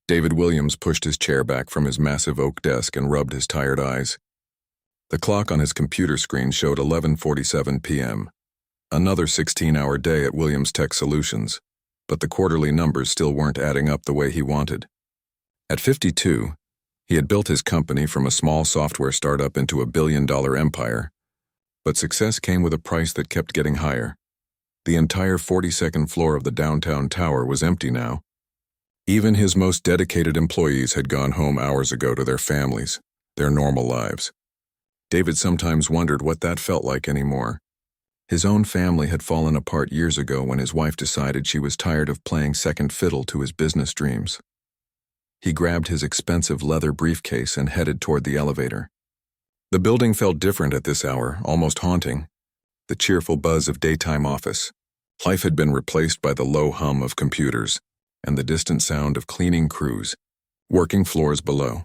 David Williams pushed his chair back from his massive oak desk and rubbed his tired eyes. The clock on his computer screen showed 11:47 p.m. Another 16-hour day at Williams Tech Solutions, but the quarterly numbers still weren't adding up the way he wanted. At 52, he had built his company from a small software startup into a billion-dollar empire, but success came with a price that kept getting higher. The entire 42nd floor of the downtown tower was empty now. Even his most dedicated employees had gone home hours ago to their families, their normal lives. David sometimes wondered what that felt like anymore. His own family had fallen apart years ago when his wife decided she was tired of playing second fiddle to his business dreams. He grabbed his expensive leather briefcase and headed toward the elevator. The building felt different at this hour, almost haunting. The cheerful buzz of daytime office. Life had been replaced by the low hum of computers and the distant sound of cleaning crews. Working floors below.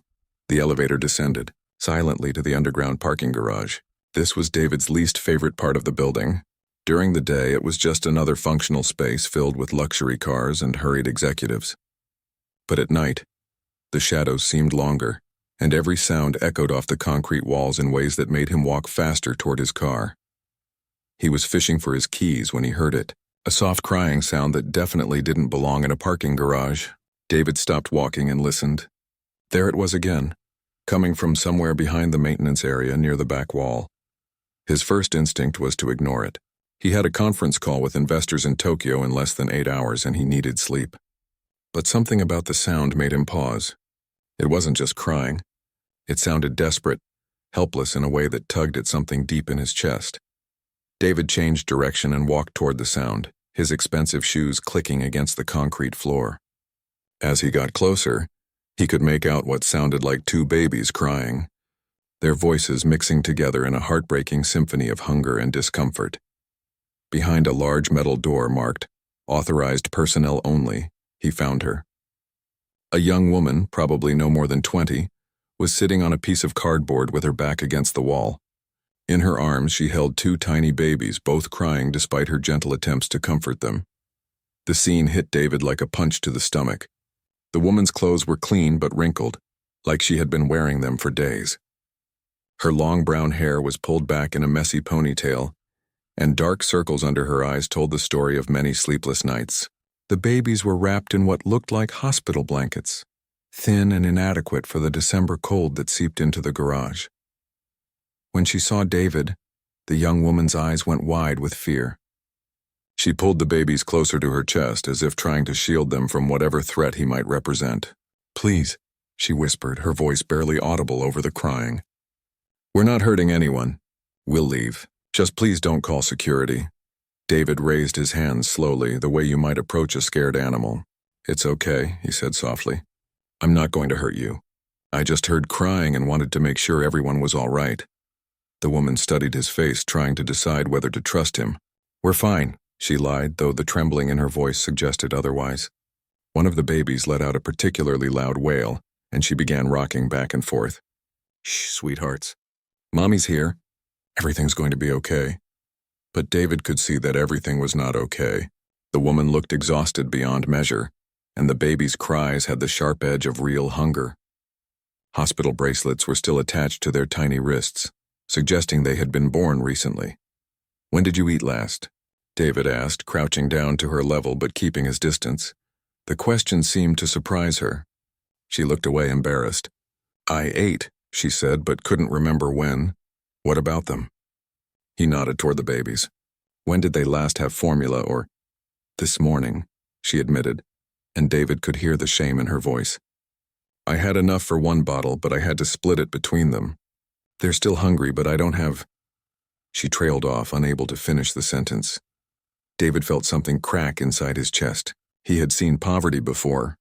The elevator descended, silently to the underground parking garage. This was David's least favorite part of the building. During the day, it was just another functional space filled with luxury cars and hurried executives. But at night, the shadows seemed longer, and every sound echoed off the concrete walls in ways that made him walk faster toward his car. He was fishing for his keys when he heard it, a soft crying sound that definitely didn't belong in a parking garage. David stopped walking and listened. There it was again, coming from somewhere behind the maintenance area near the back wall. His first instinct was to ignore it. He had a conference call with investors in Tokyo in less than 8 hours and he needed sleep. But something about the sound made him pause. It wasn't just crying. It sounded desperate, helpless in a way that tugged at something deep in his chest. David changed direction and walked toward the sound, his expensive shoes clicking against the concrete floor. As he got closer, he could make out what sounded like 2 babies crying, their voices mixing together in a heartbreaking symphony of hunger and discomfort. Behind a large metal door marked, "Authorized personnel only," he found her. A young woman, probably no more than 20, was sitting on a piece of cardboard with her back against the wall. In her arms, she held 2 tiny babies, both crying despite her gentle attempts to comfort them. The scene hit David like a punch to the stomach. The woman's clothes were clean but wrinkled, like she had been wearing them for days. Her long brown hair was pulled back in a messy ponytail, and dark circles under her eyes told the story of many sleepless nights. The babies were wrapped in what looked like hospital blankets, thin and inadequate for the December cold that seeped into the garage. When she saw David, the young woman's eyes went wide with fear. She pulled the babies closer to her chest as if trying to shield them from whatever threat he might represent. "Please," she whispered, her voice barely audible over the crying. "We're not hurting anyone. We'll leave. Just please don't call security." David raised his hands slowly, the way you might approach a scared animal. "It's okay," he said softly. "I'm not going to hurt you. I just heard crying and wanted to make sure everyone was all right." The woman studied his face, trying to decide whether to trust him. "We're fine," she lied, though the trembling in her voice suggested otherwise. One of the babies let out a particularly loud wail, and she began rocking back and forth. "Shh, sweethearts. Mommy's here. Everything's going to be okay." But David could see that everything was not okay. The woman looked exhausted beyond measure, and the baby's cries had the sharp edge of real hunger. Hospital bracelets were still attached to their tiny wrists, suggesting they had been born recently. "When did you eat last?" David asked, crouching down to her level but keeping his distance. The question seemed to surprise her. She looked away embarrassed. "I ate," she said, but couldn't remember when. "What about them?" He nodded toward the babies. "When did they last have formula or—" "This morning," she admitted, and David could hear the shame in her voice. "I had enough for 1 bottle, but I had to split it between them. They're still hungry, but I don't have—" She trailed off, unable to finish the sentence. David felt something crack inside his chest. He had seen poverty before,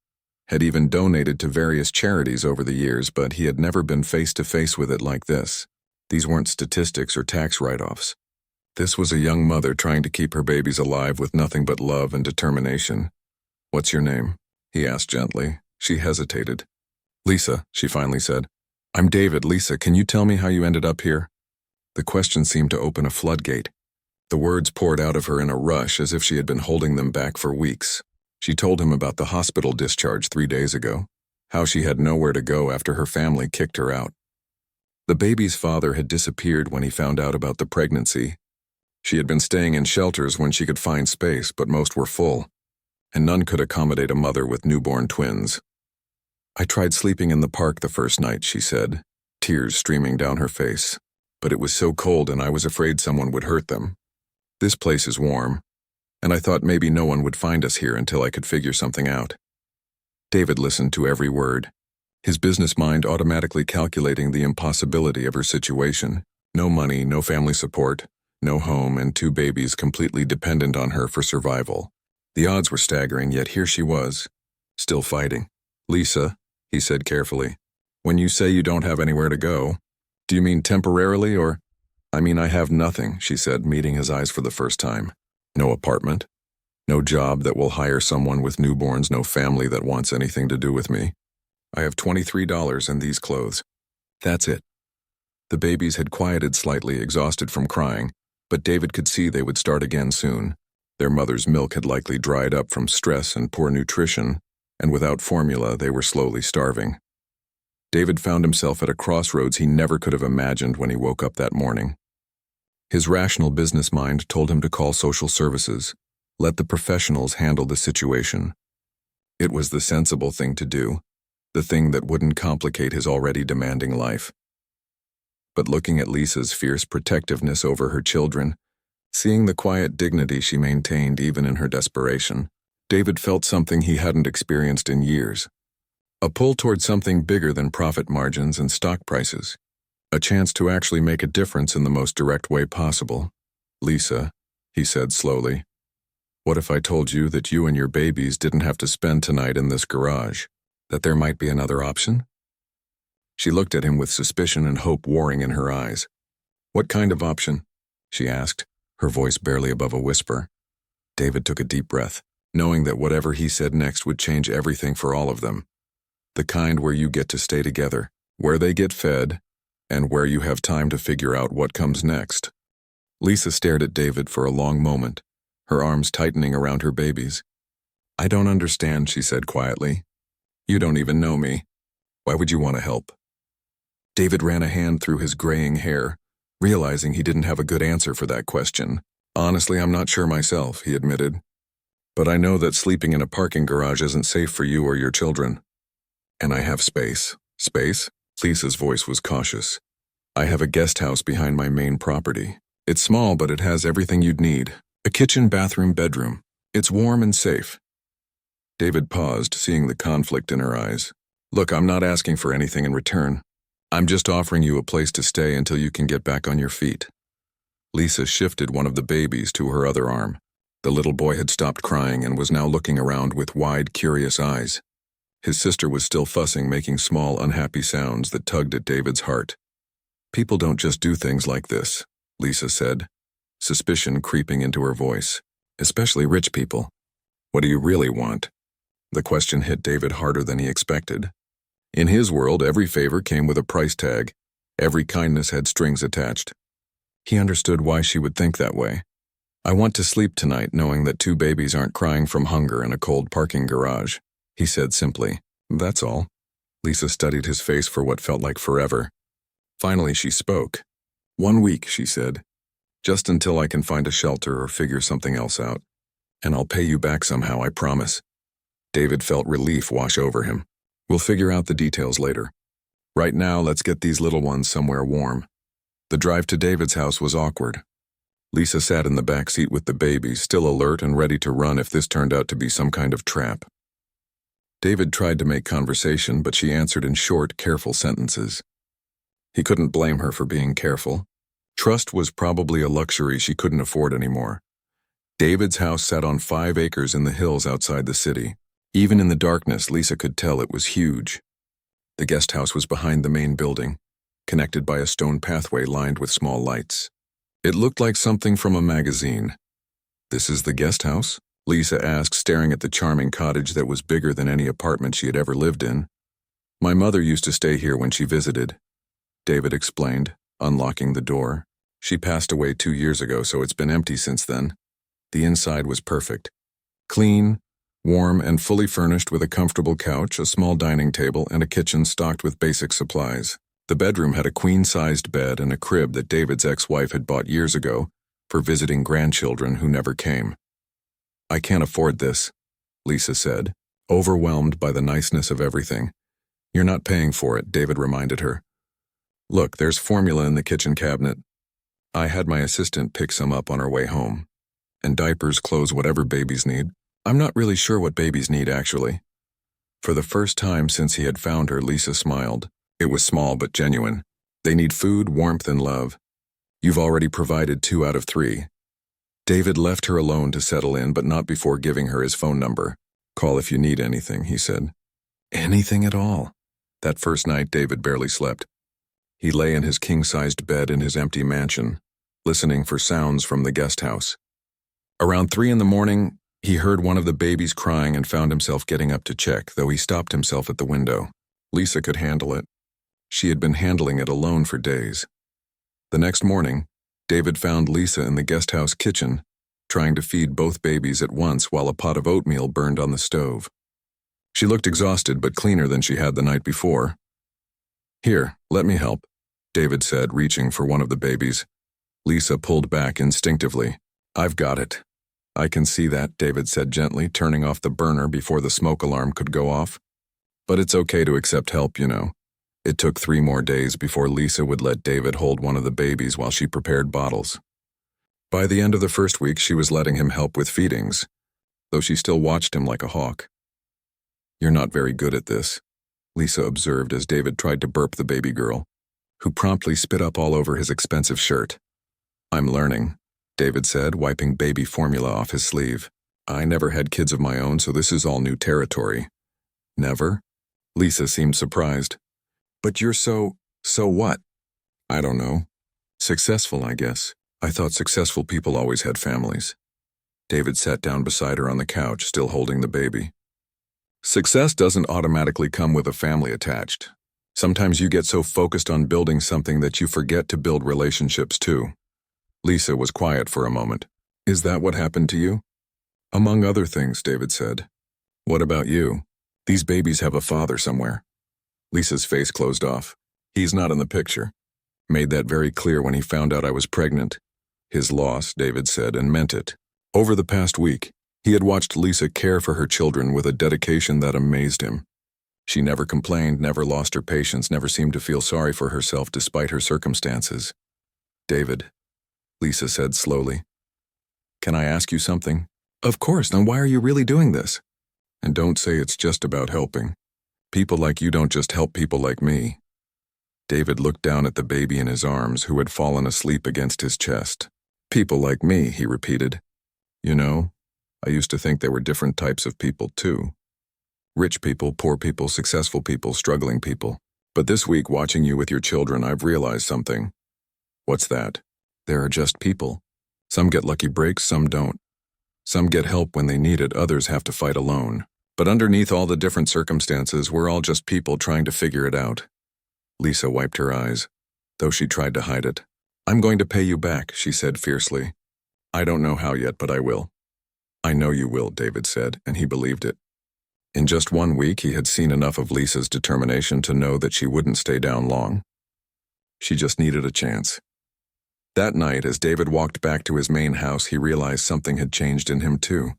had even donated to various charities over the years, but he had never been face to face with it like this. These weren't statistics or tax write-offs. This was a young mother trying to keep her babies alive with nothing but love and determination. "What's your name?" he asked gently. She hesitated. "Lisa," she finally said. "I'm David. Lisa, can you tell me how you ended up here?" The question seemed to open a floodgate. The words poured out of her in a rush as if she had been holding them back for weeks. She told him about the hospital discharge 3 days ago. how she had nowhere to go after her family kicked her out. The baby's father had disappeared when he found out about the pregnancy. She had been staying in shelters when she could find space, but most were full, and none could accommodate a mother with newborn twins. I tried sleeping in the park the first night, she said, tears streaming down her face. But it was so cold and I was afraid someone would hurt them. This place is warm, and I thought maybe no one would find us here until I could figure something out. David listened to every word, his business mind automatically calculating the impossibility of her situation. No money, no family support, no home, and 2 babies completely dependent on her for survival. The odds were staggering, yet here she was, still fighting. Lisa, he said carefully, when you say you don't have anywhere to go, do you mean temporarily or? I mean, I have nothing, she said, meeting his eyes for the first time. No apartment, no job that will hire someone with newborns, no family that wants anything to do with me. I have $23 and these clothes. That's it. The babies had quieted slightly, exhausted from crying, but David could see they would start again soon. Their mother's milk had likely dried up from stress and poor nutrition, and without formula, they were slowly starving. David found himself at a crossroads he never could have imagined when he woke up that morning. His rational business mind told him to call social services, let the professionals handle the situation. It was the sensible thing to do, the thing that wouldn't complicate his already demanding life. But looking at Lisa's fierce protectiveness over her children, seeing the quiet dignity she maintained even in her desperation, David felt something he hadn't experienced in years. A pull toward something bigger than profit margins and stock prices. A chance to actually make a difference in the most direct way possible. Lisa, he said slowly, what if I told you that you and your babies didn't have to spend tonight in this garage? That there might be another option? She looked at him with suspicion and hope warring in her eyes. What kind of option? She asked, her voice barely above a whisper. David took a deep breath, knowing that whatever he said next would change everything for all of them. The kind where you get to stay together, where they get fed, and where you have time to figure out what comes next. Lisa stared at David for a long moment, her arms tightening around her babies. I don't understand, she said quietly. You don't even know me. Why would you want to help? David ran a hand through his graying hair, realizing he didn't have a good answer for that question. Honestly, I'm not sure myself, he admitted. But I know that sleeping in a parking garage isn't safe for you or your children. And I have space. Space? Lisa's voice was cautious. I have a guest house behind my main property. It's small, but it has everything you'd need. A kitchen, bathroom, bedroom. It's warm and safe. David paused, seeing the conflict in her eyes. Look, I'm not asking for anything in return. I'm just offering you a place to stay until you can get back on your feet. Lisa shifted one of the babies to her other arm. The little boy had stopped crying and was now looking around with wide, curious eyes. His sister was still fussing, making small, unhappy sounds that tugged at David's heart. People don't just do things like this, Lisa said, suspicion creeping into her voice. Especially rich people. What do you really want? The question hit David harder than he expected. In his world, every favor came with a price tag. Every kindness had strings attached. He understood why she would think that way. I want to sleep tonight knowing that 2 babies aren't crying from hunger in a cold parking garage, he said simply. That's all. Lisa studied his face for what felt like forever. Finally, she spoke. 1 week, she said. Just until I can find a shelter or figure something else out. And I'll pay you back somehow, I promise. David felt relief wash over him. We'll figure out the details later. Right now, let's get these little ones somewhere warm. The drive to David's house was awkward. Lisa sat in the back seat with the babies, still alert and ready to run if this turned out to be some kind of trap. David tried to make conversation, but she answered in short, careful sentences. He couldn't blame her for being careful. Trust was probably a luxury she couldn't afford anymore. David's house sat on 5 acres in the hills outside the city. Even in the darkness, Lisa could tell it was huge. The guest house was behind the main building, connected by a stone pathway lined with small lights. It looked like something from a magazine. This is the guest house? Lisa asked, staring at the charming cottage that was bigger than any apartment she had ever lived in. My mother used to stay here when she visited, David explained, unlocking the door. She passed away 2 years ago, so it's been empty since then. The inside was perfect. Clean, Warm and fully furnished with a comfortable couch, a small dining table, and a kitchen stocked with basic supplies. The bedroom had a queen-sized bed and a crib that David's ex-wife had bought years ago for visiting grandchildren who never came. "I can't afford this," Lisa said, overwhelmed by the niceness of everything. "You're not paying for it," David reminded her. "Look, there's formula in the kitchen cabinet. I had my assistant pick some up on our way home. And diapers, clothes, whatever babies need. I'm not really sure what babies need, actually." For the first time since he had found her, Lisa smiled. It was small but genuine. "They need food, warmth, and love. You've already provided 2 out of 3. David left her alone to settle in, but not before giving her his phone number. "Call if you need anything," he said. Anything at all. That first night, David barely slept. He lay in his king-sized bed in his empty mansion, listening for sounds from the guest house. Around 3 in the morning, he heard one of the babies crying and found himself getting up to check, though he stopped himself at the window. Lisa could handle it. She had been handling it alone for days. The next morning, David found Lisa in the guest house kitchen, trying to feed both babies at once while a pot of oatmeal burned on the stove. She looked exhausted but cleaner than she had the night before. "Here, let me help," David said, reaching for one of the babies. Lisa pulled back instinctively. "I've got it." "I can see that," David said gently, turning off the burner before the smoke alarm could go off. "But it's okay to accept help, you know." It took 3 more days before Lisa would let David hold one of the babies while she prepared bottles. By the end of the first week, she was letting him help with feedings, though she still watched him like a hawk. "You're not very good at this," Lisa observed as David tried to burp the baby girl, who promptly spit up all over his expensive shirt. "I'm learning," David said, wiping baby formula off his sleeve. "I never had kids of my own, so this is all new territory." "Never?" Lisa seemed surprised. "But you're so what?" "I don't know. Successful, I guess. I thought successful people always had families." David sat down beside her on the couch, still holding the baby. "Success doesn't automatically come with a family attached. Sometimes you get so focused on building something that you forget to build relationships too." Lisa was quiet for a moment. "Is that what happened to you?" "Among other things," David said. "What about you? These babies have a father somewhere." Lisa's face closed off. "He's not in the picture. Made that very clear when he found out I was pregnant." His loss, David said, and meant it. Over the past week, he had watched Lisa care for her children with a dedication that amazed him. She never complained, never lost her patience, never seemed to feel sorry for herself despite her circumstances. "David," Lisa said slowly, "can I ask you something?" "Of course, then why are you really doing this?" "And don't say it's just about helping. People like you don't just help people like me." David looked down at the baby in his arms, who had fallen asleep against his chest. "People like me," he repeated. "You know, I used to think there were different types of people too. Rich people, poor people, successful people, struggling people. But this week, watching you with your children, I've realized something." "What's that?" "There are just people. Some get lucky breaks, some don't. Some get help when they need it, others have to fight alone. But underneath all the different circumstances, we're all just people trying to figure it out." Lisa wiped her eyes, though she tried to hide it. "I'm going to pay you back," she said fiercely. "I don't know how yet, but I will." "I know you will," David said, and he believed it. In just 1 week, he had seen enough of Lisa's determination to know that she wouldn't stay down long. She just needed a chance. That night, as David walked back to his main house, he realized something had changed in him too.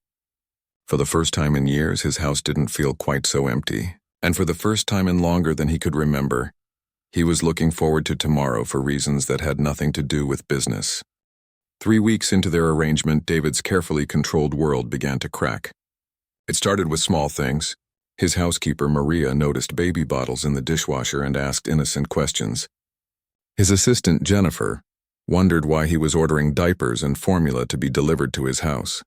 For the first time in years, his house didn't feel quite so empty, and for the first time in longer than he could remember, he was looking forward to tomorrow for reasons that had nothing to do with business. 3 weeks into their arrangement, David's carefully controlled world began to crack. It started with small things. His housekeeper, Maria, noticed baby bottles in the dishwasher and asked innocent questions. His assistant, Jennifer, wondered why he was ordering diapers and formula to be delivered to his house.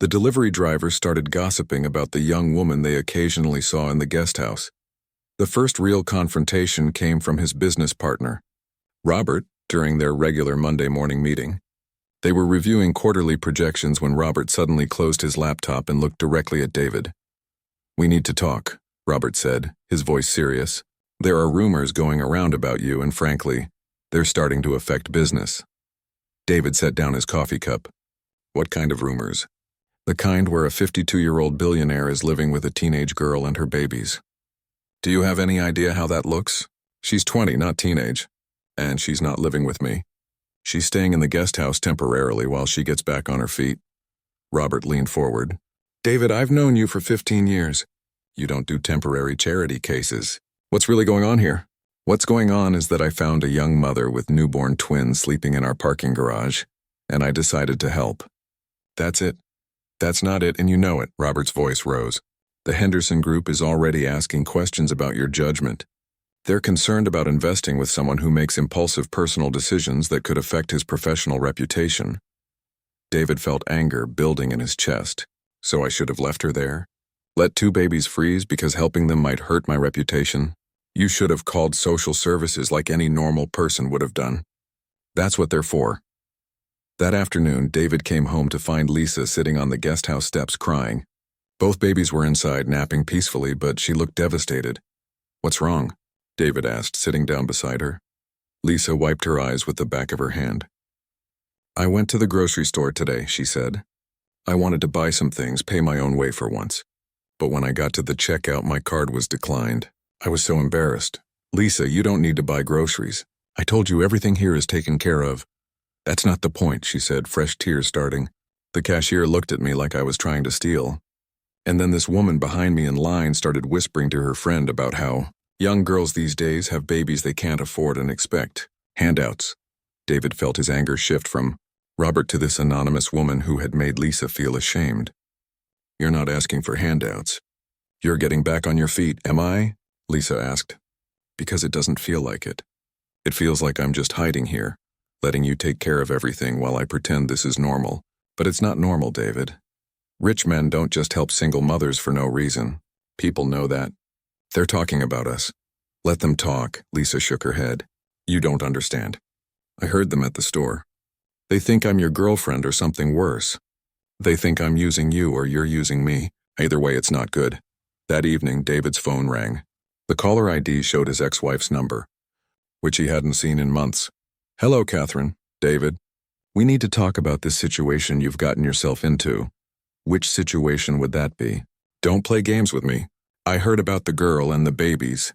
The delivery driver started gossiping about the young woman they occasionally saw in the guest house. The first real confrontation came from his business partner, Robert, during their regular Monday morning meeting. They were reviewing quarterly projections when Robert suddenly closed his laptop and looked directly at David. "We need to talk," Robert said, his voice serious. "There are rumors going around about you, and frankly, they're starting to affect business." David set down his coffee cup. "What kind of rumors?" The kind where a 52-year-old billionaire is living with a teenage girl and her babies. Do you have any idea how that looks? She's 20, not teenage. And she's not living with me. She's staying in the guest house temporarily while she gets back on her feet. Robert leaned forward. David, I've known you for 15 years. You don't do temporary charity cases. What's really going on here? What's going on is that I found a young mother with newborn twins sleeping in our parking garage, and I decided to help. That's it. That's not it, and you know it. Robert's voice rose. The Henderson Group is already asking questions about your judgment. They're concerned about investing with someone who makes impulsive personal decisions that could affect his professional reputation. David felt anger building in his chest. So I should have left her there? Let two babies freeze because helping them might hurt my reputation? You should have called social services like any normal person would have done. That's what they're for. That afternoon, David came home to find Lisa sitting on the guest house steps crying. Both babies were inside napping peacefully, but she looked devastated. What's wrong? David asked, sitting down beside her. Lisa wiped her eyes with the back of her hand. I went to the grocery store today, she said. I wanted to buy some things, pay my own way for once. But when I got to the checkout, my card was declined. I was so embarrassed. Lisa, you don't need to buy groceries. I told you everything here is taken care of. That's not the point, she said, fresh tears starting. The cashier looked at me like I was trying to steal. And then this woman behind me in line started whispering to her friend about how young girls these days have babies they can't afford and expect. Handouts. David felt his anger shift from Robert to this anonymous woman who had made Lisa feel ashamed. You're not asking for handouts. You're getting back on your feet, am I? Lisa asked. Because it doesn't feel like it. It feels like I'm just hiding here, letting you take care of everything while I pretend this is normal. But it's not normal, David. Rich men don't just help single mothers for no reason. People know that. They're talking about us. Let them talk, Lisa shook her head. You don't understand. I heard them at the store. They think I'm your girlfriend or something worse. They think I'm using you or you're using me. Either way, it's not good. That evening, David's phone rang. The caller ID showed his ex-wife's number, which he hadn't seen in months. Hello, Catherine. David. We need to talk about this situation you've gotten yourself into. Which situation would that be? Don't play games with me. I heard about the girl and the babies.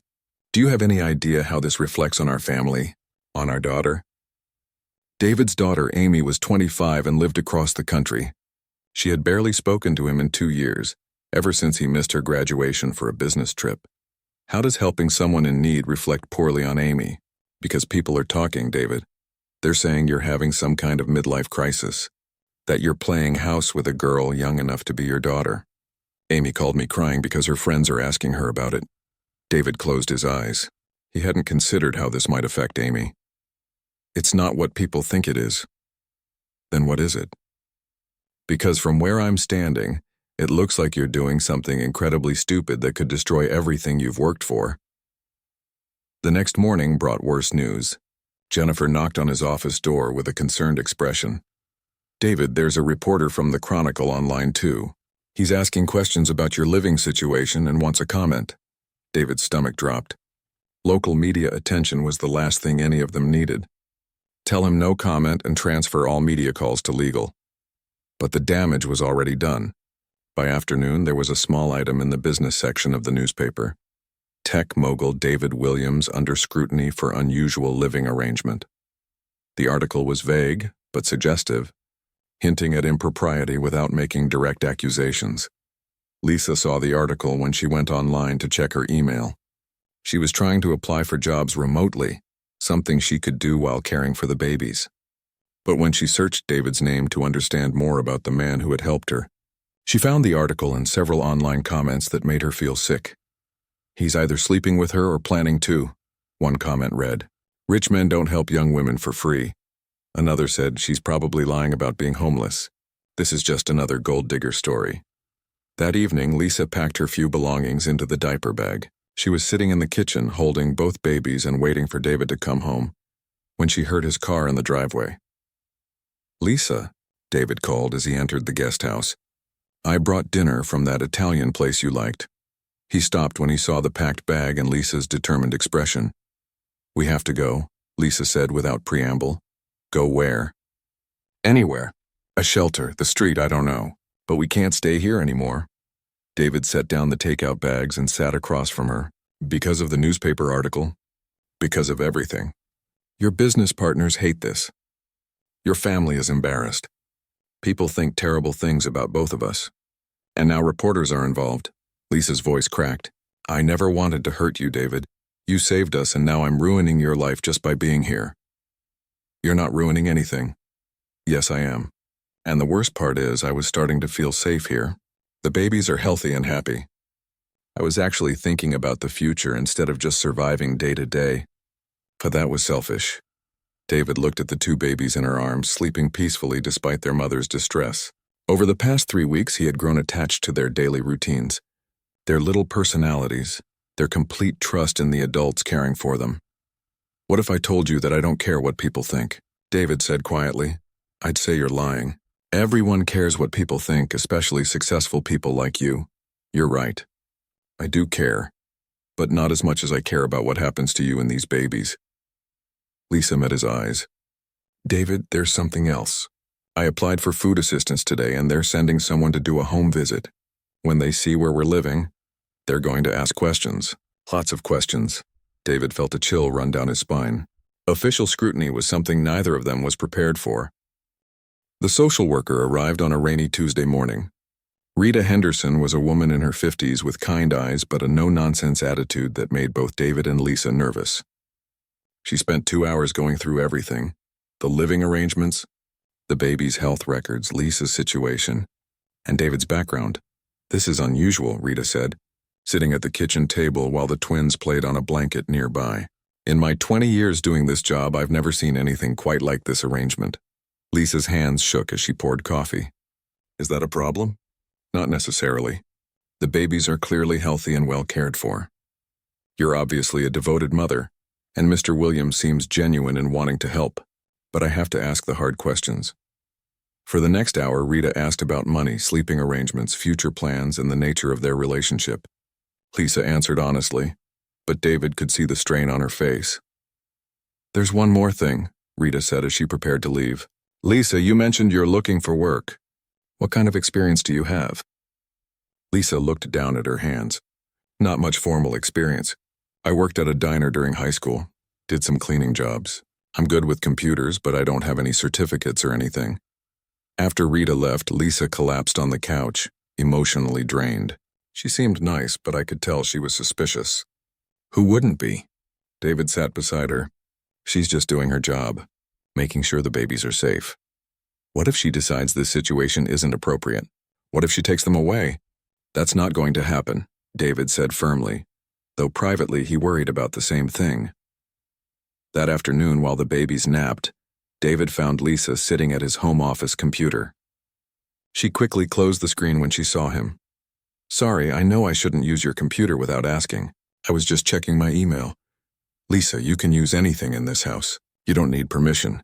Do you have any idea how this reflects on our family? On our daughter? David's daughter, Amy, was 25 and lived across the country. She had barely spoken to him in 2 years, ever since he missed her graduation for a business trip. How does helping someone in need reflect poorly on Amy? Because people are talking, David. They're saying you're having some kind of midlife crisis, that you're playing house with a girl young enough to be your daughter. Amy called me crying because her friends are asking her about it. David closed his eyes. He hadn't considered how this might affect Amy. It's not what people think it is. Then what is it? Because from where I'm standing, it looks like you're doing something incredibly stupid that could destroy everything you've worked for. The next morning brought worse news. Jennifer knocked on his office door with a concerned expression. David, there's a reporter from the Chronicle on line 2. He's asking questions about your living situation and wants a comment. David's stomach dropped. Local media attention was the last thing any of them needed. Tell him no comment and transfer all media calls to legal. But the damage was already done. By afternoon, there was a small item in the business section of the newspaper. Tech mogul David Williams under scrutiny for unusual living arrangement. The article was vague, but suggestive, hinting at impropriety without making direct accusations. Lisa saw the article when she went online to check her email. She was trying to apply for jobs remotely, something she could do while caring for the babies. But when she searched David's name to understand more about the man who had helped her, she found the article and several online comments that made her feel sick. He's either sleeping with her or planning to, one comment read. Rich men don't help young women for free. Another said she's probably lying about being homeless. This is just another gold digger story. That evening, Lisa packed her few belongings into the diaper bag. She was sitting in the kitchen holding both babies and waiting for David to come home, when she heard his car in the driveway. Lisa, David called as he entered the guest house. I brought dinner from that Italian place you liked. He stopped when he saw the packed bag and Lisa's determined expression. We have to go, Lisa said without preamble. Go where? Anywhere. A shelter, the street, I don't know. But we can't stay here anymore. David set down the takeout bags and sat across from her. Because of the newspaper article? Because of everything. Your business partners hate this. Your family is embarrassed. People think terrible things about both of us. And now reporters are involved. Lisa's voice cracked. I never wanted to hurt you, David. You saved us, and now I'm ruining your life just by being here. You're not ruining anything. Yes, I am. And the worst part is I was starting to feel safe here. The babies are healthy and happy. I was actually thinking about the future instead of just surviving day to day. But that was selfish. David looked at the two babies in her arms, sleeping peacefully despite their mother's distress. Over the past 3 weeks, he had grown attached to their daily routines, their little personalities, their complete trust in the adults caring for them. What if I told you that I don't care what people think? David said quietly. I'd say you're lying. Everyone cares what people think, especially successful people like you. You're right. I do care, but not as much as I care about what happens to you and these babies. Lisa met his eyes. David, there's something else. I applied for food assistance today, and they're sending someone to do a home visit. When they see where we're living, they're going to ask questions. Lots of questions. David felt a chill run down his spine. Official scrutiny was something neither of them was prepared for. The social worker arrived on a rainy Tuesday morning. Rita Henderson was a woman in her 50s with kind eyes but a no-nonsense attitude that made both David and Lisa nervous. She spent 2 hours going through everything: the living arrangements, the baby's health records, Lisa's situation, and David's background. This is unusual, Rita said, sitting at the kitchen table while the twins played on a blanket nearby. In my 20 years doing this job, I've never seen anything quite like this arrangement. Lisa's hands shook as she poured coffee. Is that a problem? Not necessarily. The babies are clearly healthy and well cared for. You're obviously a devoted mother, and Mr. Williams seems genuine in wanting to help, but I have to ask the hard questions. For the next hour, Rita asked about money, sleeping arrangements, future plans, and the nature of their relationship. Lisa answered honestly, but David could see the strain on her face. There's one more thing, Rita said as she prepared to leave. Lisa, you mentioned you're looking for work. What kind of experience do you have? Lisa looked down at her hands. Not much formal experience. I worked at a diner during high school, did some cleaning jobs. I'm good with computers, but I don't have any certificates or anything. After Rita left, Lisa collapsed on the couch, emotionally drained. She seemed nice, but I could tell she was suspicious. Who wouldn't be? David sat beside her. She's just doing her job, making sure the babies are safe. What if she decides this situation isn't appropriate? What if she takes them away? That's not going to happen, David said firmly, though privately he worried about the same thing. That afternoon, while the babies napped, David found Lisa sitting at his home office computer. She quickly closed the screen when she saw him. Sorry, I know I shouldn't use your computer without asking. I was just checking my email. Lisa, you can use anything in this house. You don't need permission.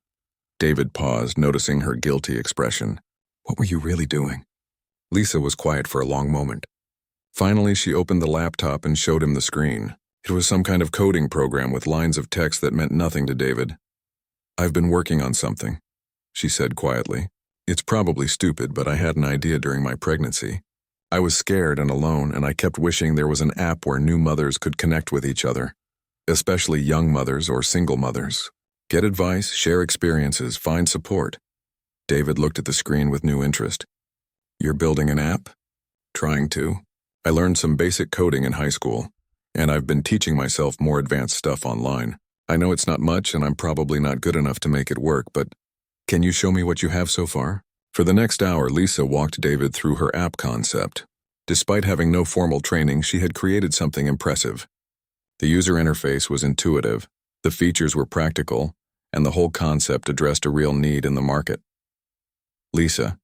David paused, noticing her guilty expression. What were you really doing? Lisa was quiet for a long moment. Finally, she opened the laptop and showed him the screen. It was some kind of coding program with lines of text that meant nothing to David. I've been working on something, she said quietly. It's probably stupid, but I had an idea during my pregnancy. I was scared and alone, and I kept wishing there was an app where new mothers could connect with each other, especially young mothers or single mothers. Get advice, share experiences, find support. David looked at the screen with new interest. You're building an app? Trying to. I learned some basic coding in high school, and I've been teaching myself more advanced stuff online. I know it's not much, and I'm probably not good enough to make it work, but can you show me what you have so far? For the next hour, Lisa walked David through her app concept. Despite having no formal training, she had created something impressive. The user interface was intuitive, the features were practical, and the whole concept addressed a real need in the market. Lisa,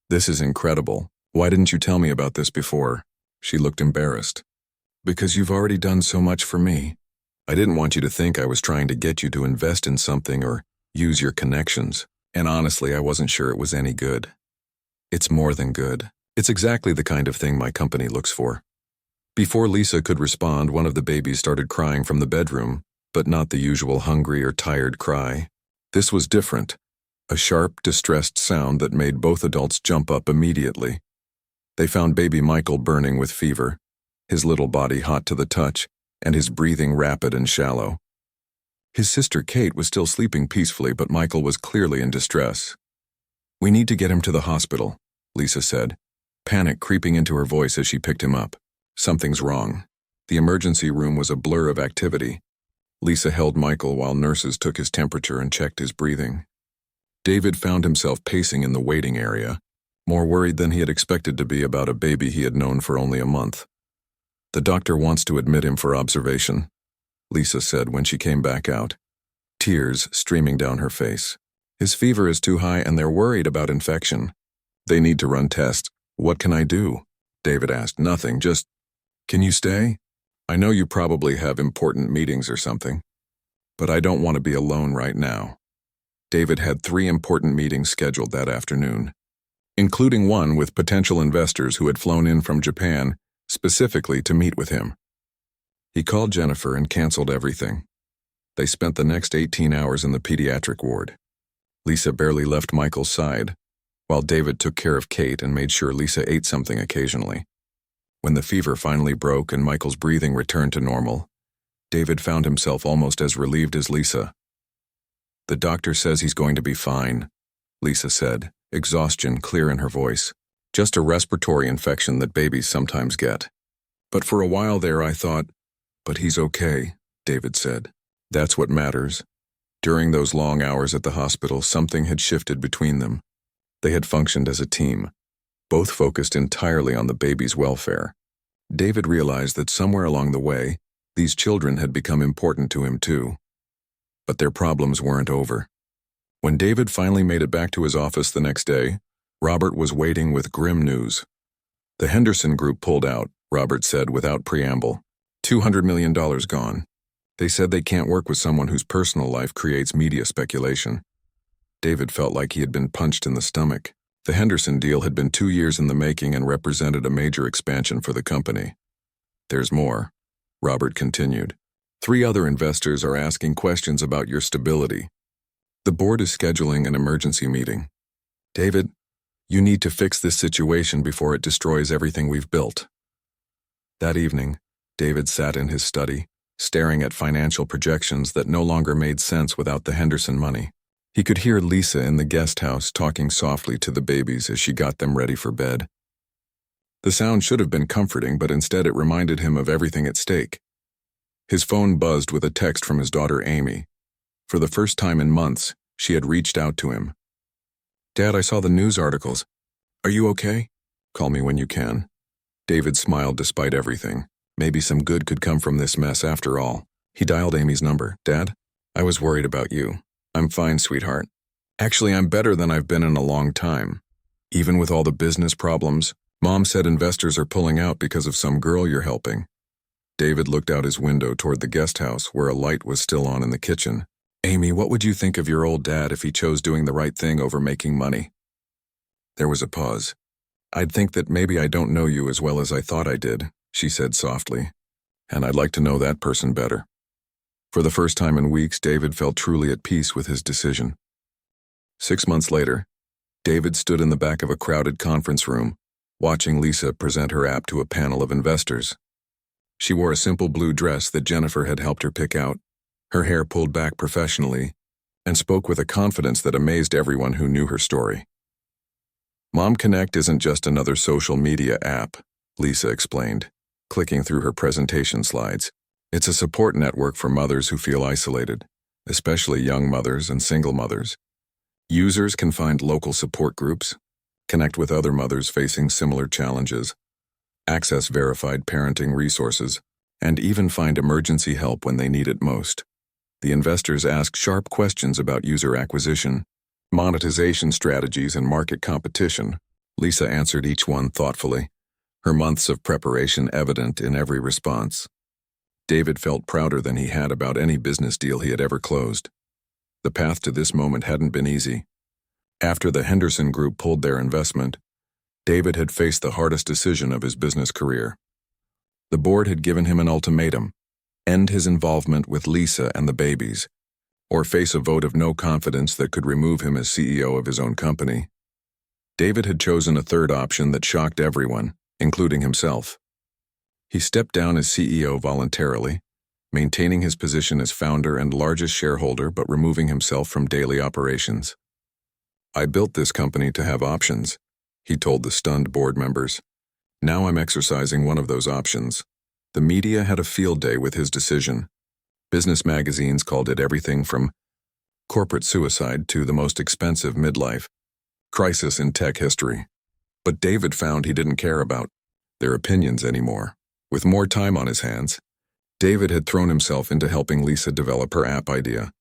this is incredible. Why didn't you tell me about this before? She looked embarrassed. Because you've already done so much for me. I didn't want you to think I was trying to get you to invest in something or use your connections. And honestly, I wasn't sure it was any good. It's more than good. It's exactly the kind of thing my company looks for. Before Lisa could respond, one of the babies started crying from the bedroom, but not the usual hungry or tired cry. This was different. A sharp, distressed sound that made both adults jump up immediately. They found baby Michael burning with fever, his little body hot to the touch, and his breathing rapid and shallow. His sister Kate was still sleeping peacefully, but Michael was clearly in distress. "We need to get him to the hospital," Lisa said, panic creeping into her voice as she picked him up. "Something's wrong." The emergency room was a blur of activity. Lisa held Michael while nurses took his temperature and checked his breathing. David found himself pacing in the waiting area, more worried than he had expected to be about a baby he had known for only a month. "The doctor wants to admit him for observation," Lisa said when she came back out, tears streaming down her face. "His fever is too high and they're worried about infection. They need to run tests." "What can I do?" David asked. "Nothing, just, can you stay? I know you probably have important meetings or something, but I don't want to be alone right now." David had 3 important meetings scheduled that afternoon, including one with potential investors who had flown in from Japan specifically to meet with him. He called Jennifer and canceled everything. They spent the next 18 hours in the pediatric ward. Lisa barely left Michael's side, while David took care of Kate and made sure Lisa ate something occasionally. When the fever finally broke and Michael's breathing returned to normal, David found himself almost as relieved as Lisa. "The doctor says he's going to be fine," Lisa said, exhaustion clear in her voice. "Just a respiratory infection that babies sometimes get." "But for a while there I thought," "But he's okay," David said. "That's what matters." During those long hours at the hospital, something had shifted between them. They had functioned as a team, both focused entirely on the baby's welfare. David realized that somewhere along the way, these children had become important to him too. But their problems weren't over. When David finally made it back to his office the next day, Robert was waiting with grim news. "The Henderson Group pulled out," Robert said without preamble. $200 million gone. They said they can't work with someone whose personal life creates media speculation. David felt like he had been punched in the stomach. The Henderson deal had been 2 years in the making and represented a major expansion for the company. "There's more," Robert continued. 3 other investors are asking questions about your stability. The board is scheduling an emergency meeting. David, you need to fix this situation before it destroys everything we've built." That evening, David sat in his study, staring at financial projections that no longer made sense without the Henderson money. He could hear Lisa in the guest house talking softly to the babies as she got them ready for bed. The sound should have been comforting, but instead it reminded him of everything at stake. His phone buzzed with a text from his daughter Amy. For the first time in months, she had reached out to him. "Dad, I saw the news articles. Are you okay? Call me when you can." David smiled despite everything. Maybe some good could come from this mess after all. He dialed Amy's number. "Dad, I was worried about you." "I'm fine, sweetheart. Actually, I'm better than I've been in a long time. Even with all the business problems, Mom said investors are pulling out because of some girl you're helping." David looked out his window toward the guest house where a light was still on in the kitchen. "Amy, what would you think of your old dad if he chose doing the right thing over making money?" There was a pause. "I'd think that maybe I don't know you as well as I thought I did," she said softly, "and I'd like to know that person better." For the first time in weeks, David felt truly at peace with his decision. 6 months later, David stood in the back of a crowded conference room, watching Lisa present her app to a panel of investors. She wore a simple blue dress that Jennifer had helped her pick out, her hair pulled back professionally, and spoke with a confidence that amazed everyone who knew her story. "Mom Connect isn't just another social media app," Lisa explained, clicking through her presentation slides. "It's a support network for mothers who feel isolated, especially young mothers and single mothers. Users can find local support groups, connect with other mothers facing similar challenges, access verified parenting resources, and even find emergency help when they need it most." The investors asked sharp questions about user acquisition, monetization strategies, and market competition. Lisa answered each one thoughtfully, her months of preparation evident in every response. David felt prouder than he had about any business deal he had ever closed. The path to this moment hadn't been easy. After the Henderson Group pulled their investment, David had faced the hardest decision of his business career. The board had given him an ultimatum: end his involvement with Lisa and the babies, or face a vote of no confidence that could remove him as CEO of his own company. David had chosen a third option that shocked everyone, including himself. He stepped down as CEO voluntarily, maintaining his position as founder and largest shareholder but removing himself from daily operations. "I built this company to have options," he told the stunned board members. "Now I'm exercising one of those options." The media had a field day with his decision. Business magazines called it everything from corporate suicide to the most expensive midlife crisis in tech history. But David found he didn't care about their opinions anymore. With more time on his hands, David had thrown himself into helping Lisa develop her app idea.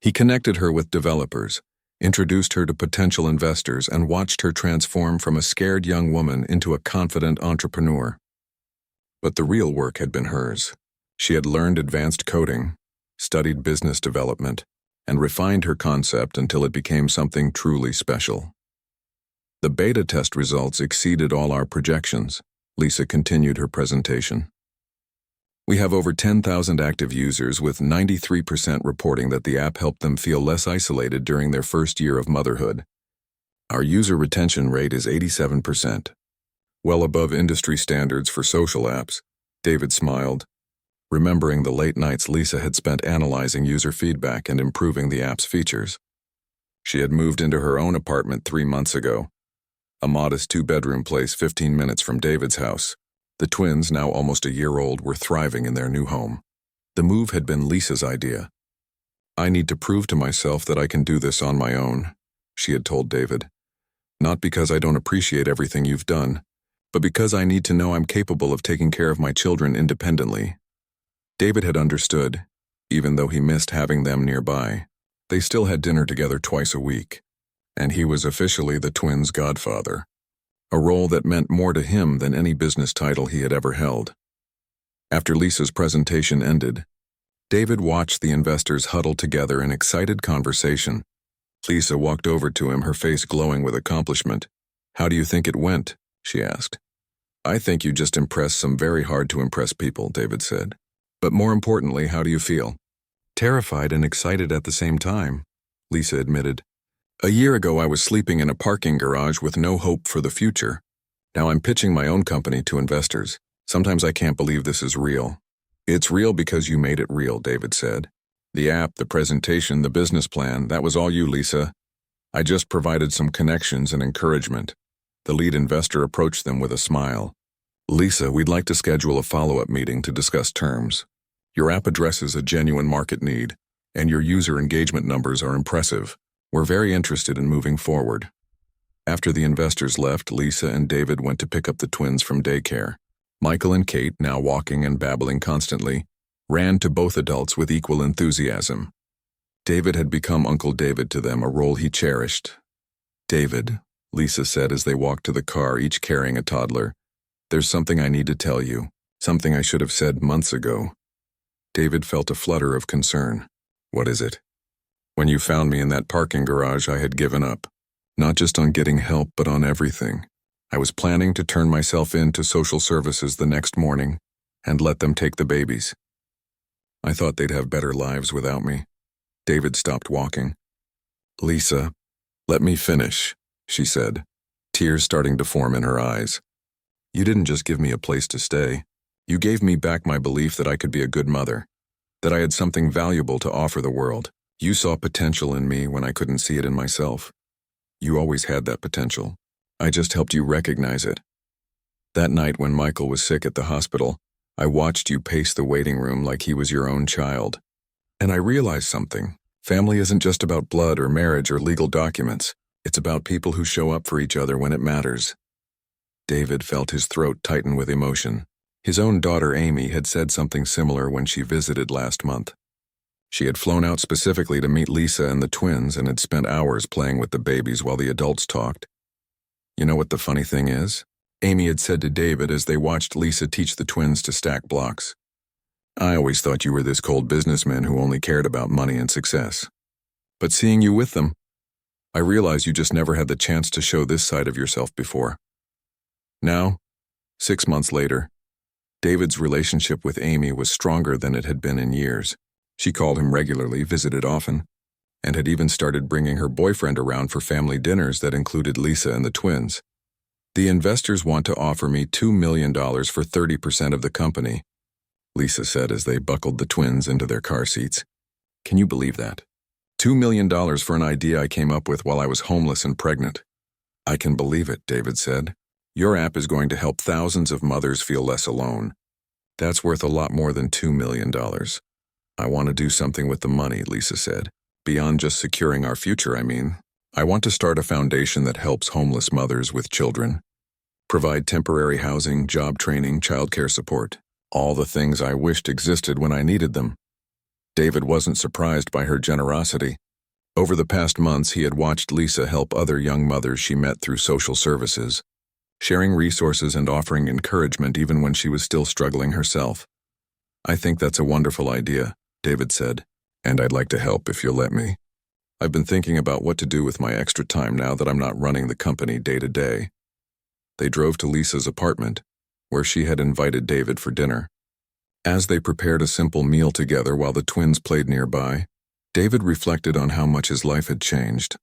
He connected her with developers, introduced her to potential investors, and watched her transform from a scared young woman into a confident entrepreneur. But the real work had been hers. She had learned advanced coding, studied business development, and refined her concept until it became something truly special. "The beta test results exceeded all our projections," Lisa continued her presentation. "We have over 10,000 active users, with 93% reporting that the app helped them feel less isolated during their first year of motherhood. Our user retention rate is 87%, well above industry standards for social apps." David smiled, remembering the late nights Lisa had spent analyzing user feedback and improving the app's features. She had moved into her own apartment 3 months ago, a modest 2-bedroom place 15 minutes from David's house. The twins, now almost a year old, were thriving in their new home. The move had been Lisa's idea. "I need to prove to myself that I can do this on my own," she had told David. "Not because I don't appreciate everything you've done, but because I need to know I'm capable of taking care of my children independently." David had understood, even though he missed having them nearby. They still had dinner together twice a week, and he was officially the twins' godfather, a role that meant more to him than any business title he had ever held. After Lisa's presentation ended, David watched the investors huddle together in excited conversation. Lisa walked over to him, her face glowing with accomplishment. "How do you think it went?" she asked. "I think you just impressed some very hard-to-impress people," David said. "But more importantly, how do you feel?" "Terrified and excited at the same time," Lisa admitted. "A year ago I was sleeping in a parking garage with no hope for the future. Now I'm pitching my own company to investors. Sometimes I can't believe this is real." "It's real because you made it real," David said. "The app, the presentation, the business plan, that was all you, Lisa. I just provided some connections and encouragement." The lead investor approached them with a smile. "Lisa, we'd like to schedule a follow-up meeting to discuss terms. Your app addresses a genuine market need, and your user engagement numbers are impressive. We're very interested in moving forward." After the investors left, Lisa and David went to pick up the twins from daycare. Michael and Kate, now walking and babbling constantly, ran to both adults with equal enthusiasm. David had become Uncle David to them, a role he cherished. "David," Lisa said as they walked to the car, each carrying a toddler, "there's something I need to tell you, something I should have said months ago." David felt a flutter of concern. "What is it?" "When you found me in that parking garage, I had given up. Not just on getting help, but on everything. I was planning to turn myself in to social services the next morning and let them take the babies. I thought they'd have better lives without me." David stopped walking. "Lisa, let me finish," she said, tears starting to form in her eyes. "You didn't just give me a place to stay. You gave me back my belief that I could be a good mother, that I had something valuable to offer the world. You saw potential in me when I couldn't see it in myself. You always had that potential. I just helped you recognize it. That night when Michael was sick at the hospital, I watched you pace the waiting room like he was your own child. And I realized something. Family isn't just about blood or marriage or legal documents. It's about people who show up for each other when it matters." David felt his throat tighten with emotion. His own daughter Amy had said something similar when she visited last month. She had flown out specifically to meet Lisa and the twins and had spent hours playing with the babies while the adults talked. "You know what the funny thing is?" Amy had said to David as they watched Lisa teach the twins to stack blocks. "I always thought you were this cold businessman who only cared about money and success. But seeing you with them, I realized you just never had the chance to show this side of yourself before." Now, 6 months later, David's relationship with Amy was stronger than it had been in years. She called him regularly, visited often, and had even started bringing her boyfriend around for family dinners that included Lisa and the twins. The investors want to offer me $2 million for 30% of the company, Lisa said as they buckled the twins into their car seats. Can you believe that? $2 million for an idea I came up with while I was homeless and pregnant. I can believe it, David said. Your app is going to help thousands of mothers feel less alone. That's worth a lot more than $2 million. I want to do something with the money, Lisa said. Beyond just securing our future, I want to start a foundation that helps homeless mothers with children. Provide temporary housing, job training, childcare support. All the things I wished existed when I needed them. David wasn't surprised by her generosity. Over the past months, he had watched Lisa help other young mothers she met through social services, sharing resources and offering encouragement even when she was still struggling herself. I think that's a wonderful idea, David said, and I'd like to help if you'll let me. I've been thinking about what to do with my extra time now that I'm not running the company day to day. They drove to Lisa's apartment, where she had invited David for dinner. As they prepared a simple meal together while the twins played nearby, David reflected on how much his life had changed.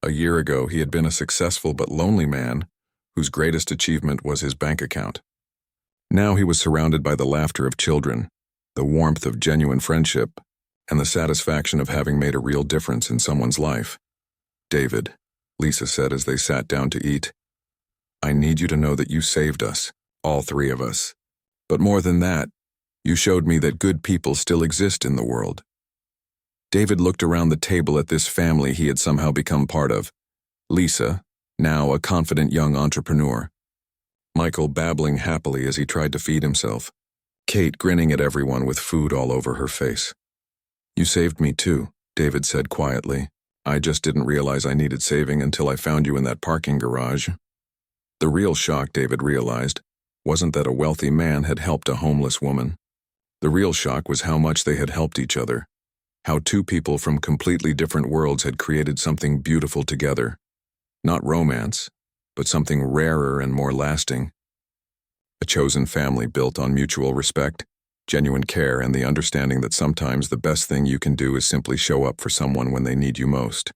A year ago, he had been a successful but lonely man whose greatest achievement was his bank account. Now he was surrounded by the laughter of children, the warmth of genuine friendship, and the satisfaction of having made a real difference in someone's life. David, Lisa said as they sat down to eat, I need you to know that you saved us, all three of us. But more than that, you showed me that good people still exist in the world. David looked around the table at this family he had somehow become part of. Lisa, now a confident young entrepreneur. Michael babbling happily as he tried to feed himself. Kate grinning at everyone with food all over her face. You saved me too, David said quietly. I just didn't realize I needed saving until I found you in that parking garage. The real shock, David realized, wasn't that a wealthy man had helped a homeless woman. The real shock was how much they had helped each other. How two people from completely different worlds had created something beautiful together. Not romance, but something rarer and more lasting. A chosen family built on mutual respect, genuine care, and the understanding that sometimes the best thing you can do is simply show up for someone when they need you most.